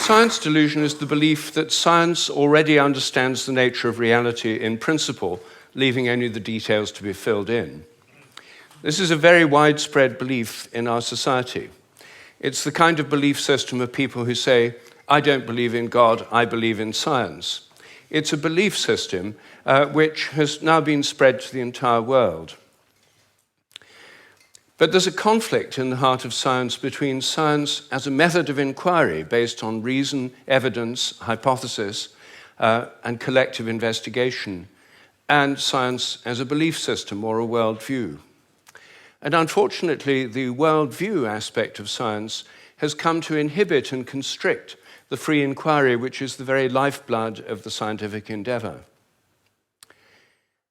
science delusion is the belief that science already understands the nature of reality in principle, leaving only the details to be filled in. This is a very widespread belief in our society. It's the kind of belief system of people who say, I don't believe in God, I believe in science. It's a belief system which has now been spread to the entire world. But there's a conflict in the heart of science between science as a method of inquiry based on reason, evidence, hypothesis, and collective investigation, and science as a belief system or a worldview. And unfortunately, the worldview aspect of science has come to inhibit and constrict the free inquiry, which is the very lifeblood of the scientific endeavor.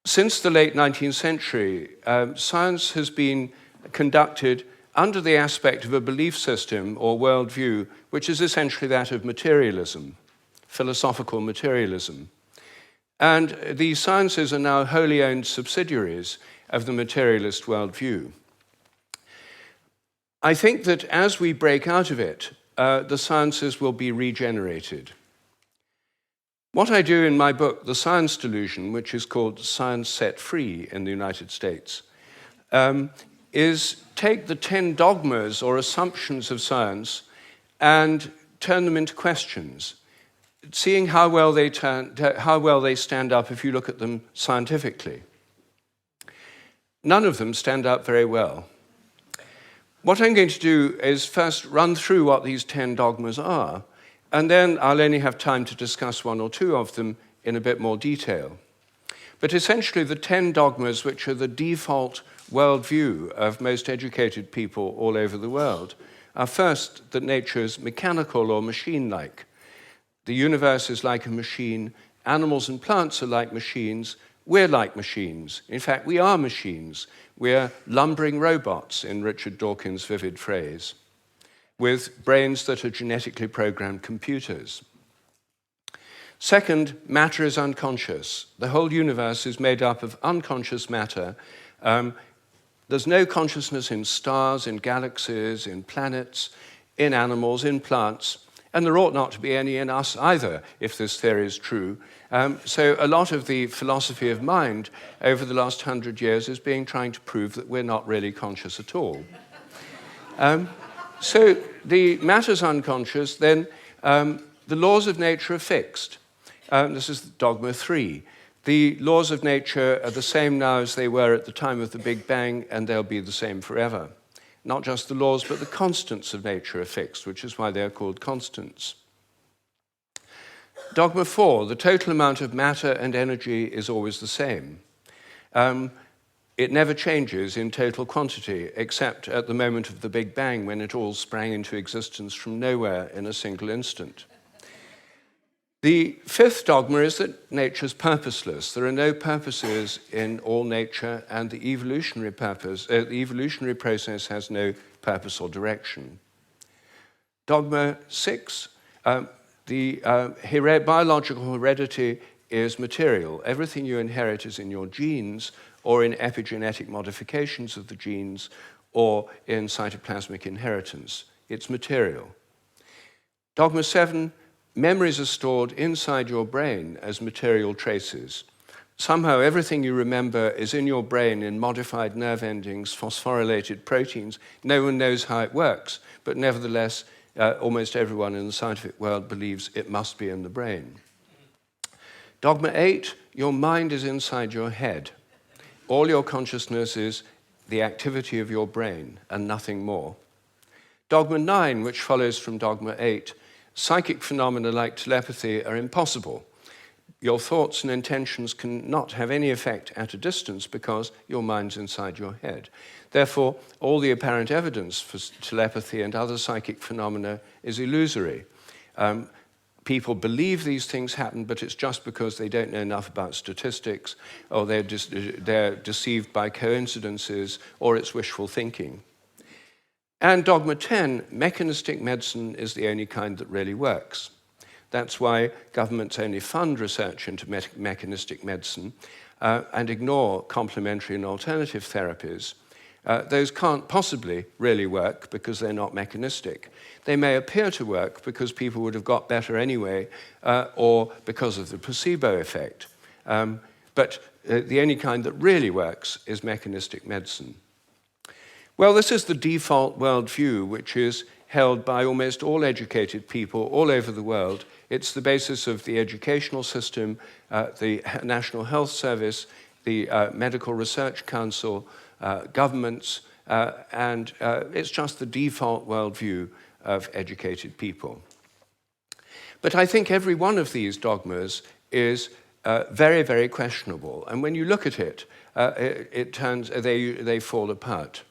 Since the late 19th century, science has been conducted under the aspect of a belief system or worldview, which is essentially that of materialism, philosophical materialism. And these sciences are now wholly owned subsidiaries of the materialist worldview. I think that as we break out of it, the sciences will be regenerated. What I do in my book, The Science Delusion, which is called Science Set Free in the United States, is take the 10 dogmas or assumptions of science and turn them into questions, seeing how well they stand up if you look at them scientifically. None of them stand up very well. What I'm going to do is first run through what these 10 dogmas are, and then I'll only have time to discuss one or two of them in a bit more detail. But essentially, the 10 dogmas, which are the default worldview of most educated people all over the world, are first that nature is mechanical or machine-like. The universe is like a machine, animals and plants are like machines, we're like machines. In fact, we are machines. We're lumbering robots, in Richard Dawkins' vivid phrase, with brains that are genetically programmed computers. Second, matter is unconscious. The whole universe is made up of unconscious matter. There's no consciousness in stars, in galaxies, in planets, in animals, in plants, and there ought not to be any in us either, if this theory is true. So a lot of the philosophy of mind over the last 100 years is trying to prove that we're not really conscious at all. So the matter's unconscious, then the laws of nature are fixed. This is dogma 3. The laws of nature are the same now as they were at the time of the Big Bang, and they'll be the same forever. Not just the laws, but the constants of nature are fixed, which is why they're called constants. Dogma 4, the total amount of matter and energy is always the same. It never changes in total quantity, except at the moment of the Big Bang, when it all sprang into existence from nowhere in a single instant. The 5th dogma is that nature is purposeless. There are no purposes in all nature, and the evolutionary process has no purpose or direction. Dogma 6, biological heredity is material. Everything you inherit is in your genes, or in epigenetic modifications of the genes, or in cytoplasmic inheritance. It's material. Dogma 7, memories are stored inside your brain as material traces. Somehow everything you remember is in your brain in modified nerve endings, phosphorylated proteins. No one knows how it works, but nevertheless, almost everyone in the scientific world believes it must be in the brain. Dogma 8, your mind is inside your head. All your consciousness is the activity of your brain and nothing more. Dogma 9, which follows from dogma 8, psychic phenomena like telepathy are impossible. Your thoughts and intentions cannot have any effect at a distance because your mind's inside your head. Therefore, all the apparent evidence for telepathy and other psychic phenomena is illusory. People believe these things happen, but it's just because they don't know enough about statistics, or they're deceived by coincidences, or it's wishful thinking. And dogma 10, mechanistic medicine is the only kind that really works. That's why governments only fund research into mechanistic medicine and ignore complementary and alternative therapies. Those can't possibly really work because they're not mechanistic. They may appear to work because people would have got better anyway, or because of the placebo effect. But the only kind that really works is mechanistic medicine. Well, this is the default worldview, which is held by almost all educated people all over the world. It's the basis of the educational system, the National Health Service, the Medical Research Council, governments, and it's just the default worldview of educated people. But I think every one of these dogmas is very, very questionable. And when you look at it, they fall apart.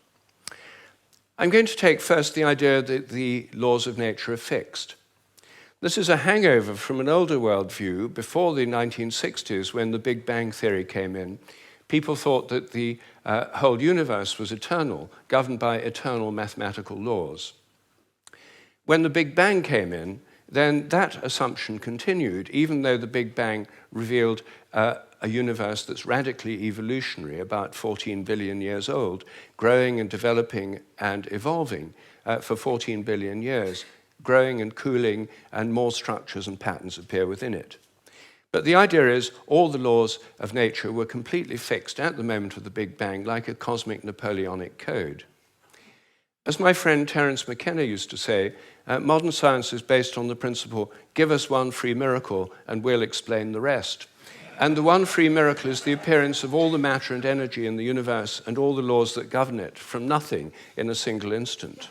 I'm going to take first the idea that the laws of nature are fixed. This is a hangover from an older worldview before the 1960s, when the Big Bang theory came in. People thought that the whole universe was eternal, governed by eternal mathematical laws. When the Big Bang came in, then that assumption continued, even though the Big Bang revealed a universe that's radically evolutionary, about 14 billion years old, growing and developing and evolving for 14 billion years, growing and cooling, and more structures and patterns appear within it. But the idea is all the laws of nature were completely fixed at the moment of the Big Bang, like a cosmic Napoleonic code. As my friend Terence McKenna used to say, modern science is based on the principle, give us one free miracle and we'll explain the rest. And the one free miracle is the appearance of all the matter and energy in the universe and all the laws that govern it from nothing in a single instant.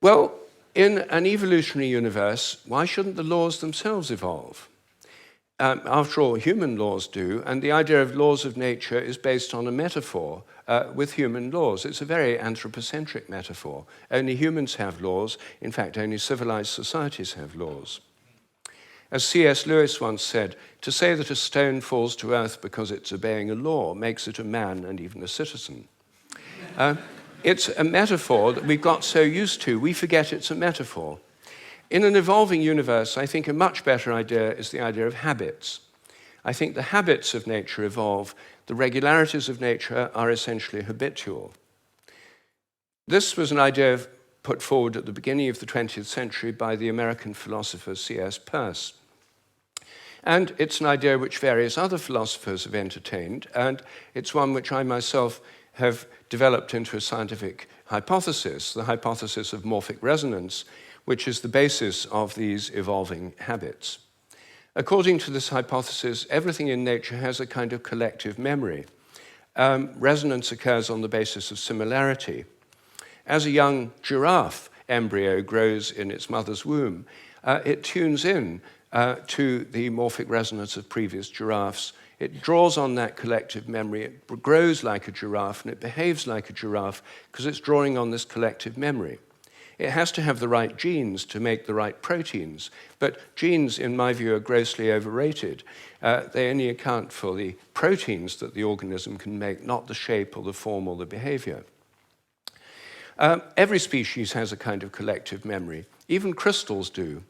Well, in an evolutionary universe, why shouldn't the laws themselves evolve? After all, human laws do, and the idea of laws of nature is based on a metaphor with human laws. It's a very anthropocentric metaphor. Only humans have laws. In fact, only civilized societies have laws. As C.S. Lewis once said, to say that a stone falls to earth because it's obeying a law makes it a man and even a citizen. It's a metaphor that we've got so used to, we forget it's a metaphor. In an evolving universe, I think a much better idea is the idea of habits. I think the habits of nature evolve. The regularities of nature are essentially habitual. This was an idea put forward at the beginning of the 20th century by the American philosopher C.S. Peirce. And it's an idea which various other philosophers have entertained, and it's one which I myself have developed into a scientific hypothesis, the hypothesis of morphic resonance, which is the basis of these evolving habits. According to this hypothesis, everything in nature has a kind of collective memory. Resonance occurs on the basis of similarity. As a young giraffe embryo grows in its mother's womb, it tunes in to the morphic resonance of previous giraffes. It draws on that collective memory. It grows like a giraffe, and it behaves like a giraffe because it's drawing on this collective memory. It has to have the right genes to make the right proteins, but genes, in my view, are grossly overrated. They only account for the proteins that the organism can make, not the shape or the form or the behavior. Every species has a kind of collective memory. Even crystals do.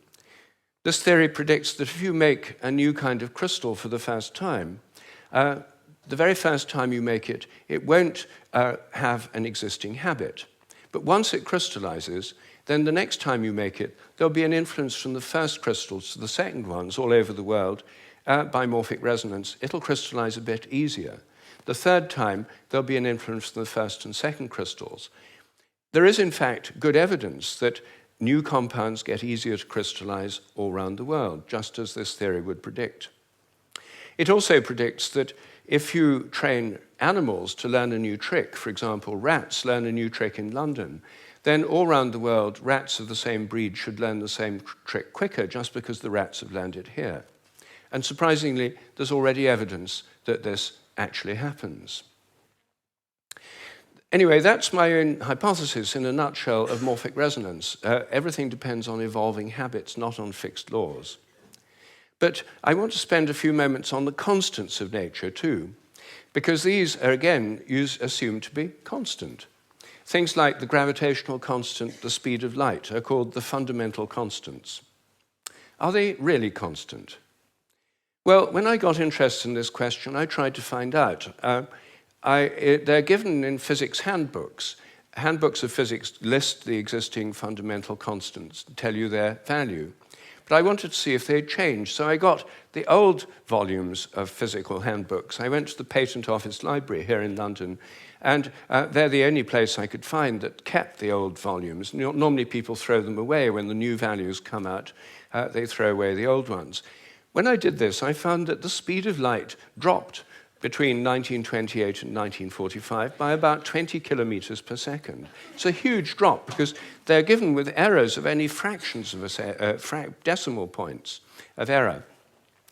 This theory predicts that if you make a new kind of crystal for the first time, the very first time you make it, it won't have an existing habit. But once it crystallizes, then the next time you make it, there'll be an influence from the first crystals to the second ones all over the world by morphic resonance. It'll crystallize a bit easier. The third time, there'll be an influence from the first and second crystals. There is, in fact, good evidence that new compounds get easier to crystallize all around the world, just as this theory would predict. It also predicts that if you train animals to learn a new trick, for example, rats learn a new trick in London, then all around the world, rats of the same breed should learn the same trick quicker just because the rats have learned it here. And surprisingly, there's already evidence that this actually happens. Anyway, that's my own hypothesis in a nutshell of morphic resonance. Everything depends on evolving habits, not on fixed laws. But I want to spend a few moments on the constants of nature too, because these are, again, assumed to be constant. Things like the gravitational constant, the speed of light, are called the fundamental constants. Are they really constant? Well, when I got interested in this question, I tried to find out. they're given in physics handbooks. Handbooks of physics list the existing fundamental constants, tell you their value. But I wanted to see if they'd changed, so I got the old volumes of physical handbooks. I went to the Patent Office Library here in London, and they're the only place I could find that kept the old volumes. Normally people throw them away when the new values come out. They throw away the old ones. When I did this, I found that the speed of light dropped between 1928 and 1945 by about 20 kilometers per second. It's a huge drop because they're given with errors of only fractions of decimal points of error.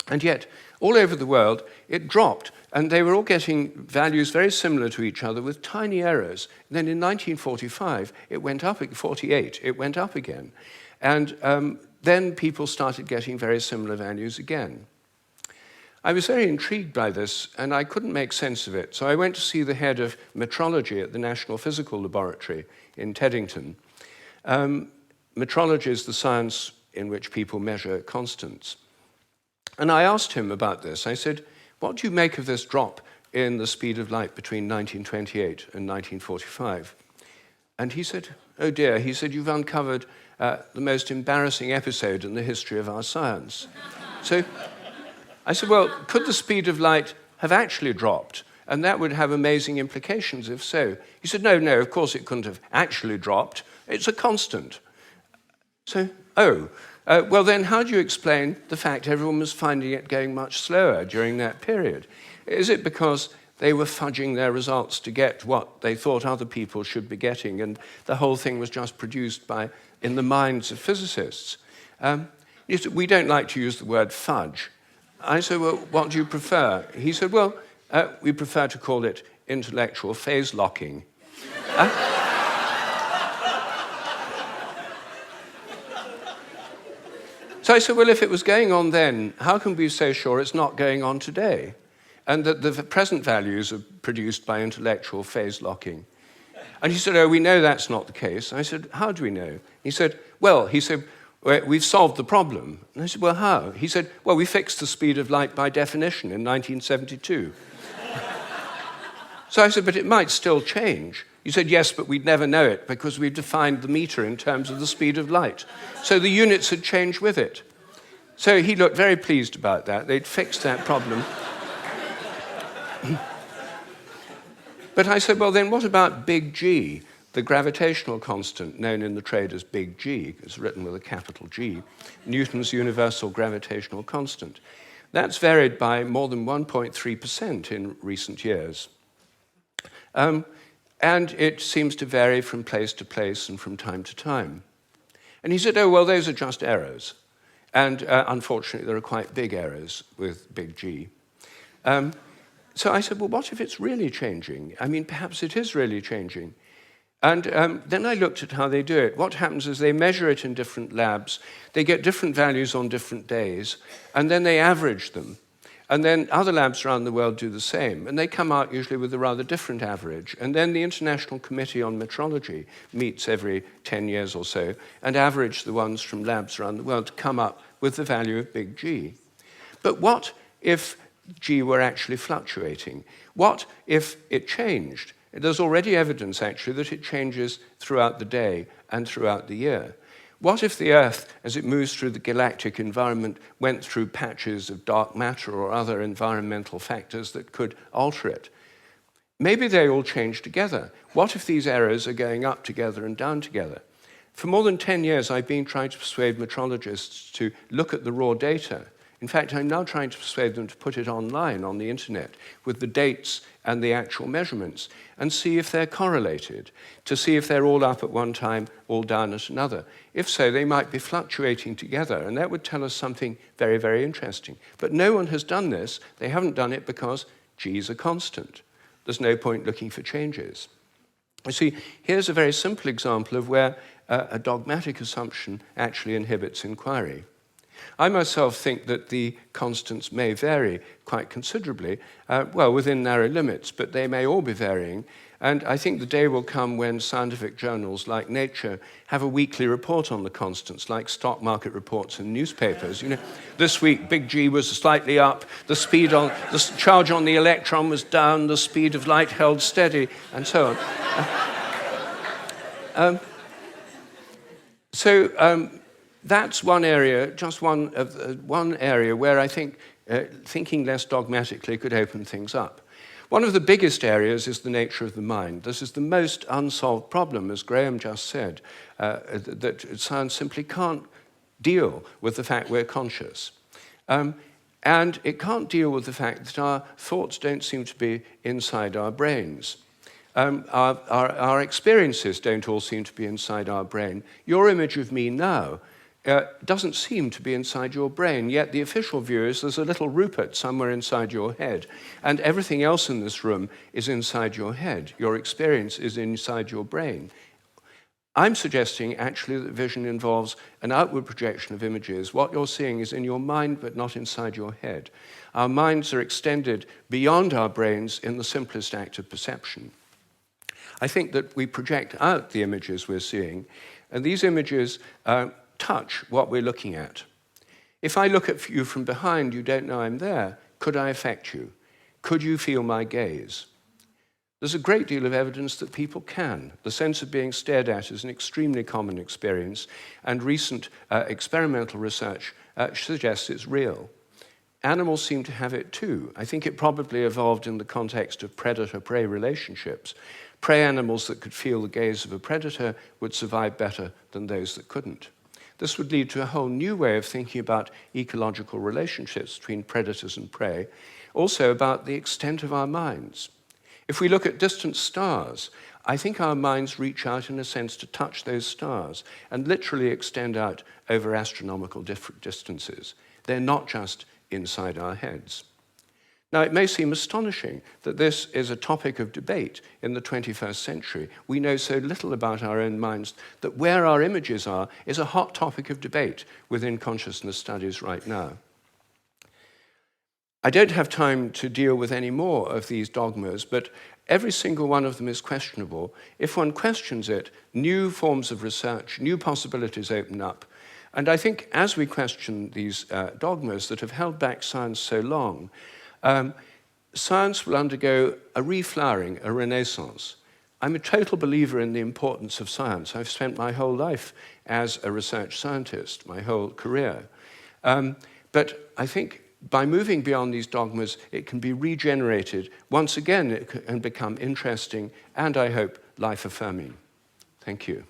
And yet, all over the world, it dropped, and they were all getting values very similar to each other with tiny errors. And then in 1945, it went up, 48, it went up again. And then people started getting very similar values again. I was very intrigued by this, and I couldn't make sense of it. So I went to see the head of metrology at the National Physical Laboratory in Teddington. Metrology is the science in which people measure constants. And I asked him about this. I said, what do you make of this drop in the speed of light between 1928 and 1945? And he said, oh dear, he said, you've uncovered the most embarrassing episode in the history of our science. So I said, well, could the speed of light have actually dropped? And that would have amazing implications if so. He said, no, of course it couldn't have actually dropped. It's a constant. So, well then how do you explain the fact everyone was finding it going much slower during that period? Is it because they were fudging their results to get what they thought other people should be getting, and the whole thing was just produced in the minds of physicists? We don't like to use the word fudge. I said, well, what do you prefer? He said, well, we prefer to call it intellectual phase locking. So I said, well, if it was going on then, how can we be so sure it's not going on today? And that the present values are produced by intellectual phase locking. And he said, oh, we know that's not the case. I said, how do we know? He said, we've solved the problem. And I said, well, how? He said, well, we fixed the speed of light by definition in 1972. So I said, but it might still change. He said, yes, but we'd never know it because we've defined the meter in terms of the speed of light. So the units had changed with it. So he looked very pleased about that. They'd fixed that problem. But I said, well, then what about big G? The gravitational constant, known in the trade as big G, is written with a capital G, Newton's universal gravitational constant. That's varied by more than 1.3% in recent years. And it seems to vary from place to place and from time to time. And he said, oh, well, those are just errors. And unfortunately, there are quite big errors with big G. So I said, well, what if it's really changing? I mean, perhaps it is really changing. And then I looked at how they do it. What happens is they measure it in different labs. They get different values on different days, and then they average them. And then other labs around the world do the same, and they come out usually with a rather different average. And then the International Committee on Metrology meets every 10 years or so and average the ones from labs around the world to come up with the value of big G. But what if G were actually fluctuating? What if it changed? There's already evidence, actually, that it changes throughout the day and throughout the year. What if the Earth, as it moves through the galactic environment, went through patches of dark matter or other environmental factors that could alter it? Maybe they all change together. What if these errors are going up together and down together? For more than 10 years, I've been trying to persuade metrologists to look at the raw data. In fact, I'm now trying to persuade them to put it online on the internet with the dates and the actual measurements and see if they're correlated, to see if they're all up at one time, all down at another. If so, they might be fluctuating together, and that would tell us something very, very interesting. But no one has done this. They haven't done it because G is a constant. There's no point looking for changes. You see, here's a very simple example of where a dogmatic assumption actually inhibits inquiry. I myself think that the constants may vary quite considerably, well, within narrow limits, but they may all be varying. And I think the day will come when scientific journals like Nature have a weekly report on the constants, like stock market reports in newspapers. You know, this week big G was slightly up, the charge on the electron was down, the speed of light held steady, and so on. That's one area, just one area where I think thinking less dogmatically could open things up. One of the biggest areas is the nature of the mind. This is the most unsolved problem, as Graham just said, that science simply can't deal with the fact we're conscious. And it can't deal with the fact that our thoughts don't seem to be inside our brains. Our experiences don't all seem to be inside our brain. Your image of me now doesn't seem to be inside your brain, yet the official view is there's a little Rupert somewhere inside your head, and everything else in this room is inside your head. Your experience is inside your brain. I'm suggesting actually that vision involves an outward projection of images. What you're seeing is in your mind, but not inside your head. Our minds are extended beyond our brains in the simplest act of perception. I think that we project out the images we're seeing, and these images touch what we're looking at. If I look at you from behind, you don't know I'm there. Could I affect you? Could you feel my gaze? There's a great deal of evidence that people can. The sense of being stared at is an extremely common experience, and recent experimental research suggests it's real. Animals seem to have it too. I think it probably evolved in the context of predator-prey relationships. Prey animals that could feel the gaze of a predator would survive better than those that couldn't. This would lead to a whole new way of thinking about ecological relationships between predators and prey, also about the extent of our minds. If we look at distant stars, I think our minds reach out in a sense to touch those stars and literally extend out over astronomical distances. They're not just inside our heads. Now, it may seem astonishing that this is a topic of debate in the 21st century. We know so little about our own minds that where our images are is a hot topic of debate within consciousness studies right now. I don't have time to deal with any more of these dogmas, but every single one of them is questionable. If one questions it, new forms of research, new possibilities open up. And I think as we question these dogmas that have held back science so long, science will undergo a reflowering, a renaissance. I'm a total believer in the importance of science. I've spent my whole life as a research scientist, my whole career. But I think by moving beyond these dogmas, it can be regenerated. Once again, it can become interesting and, I hope, life-affirming. Thank you.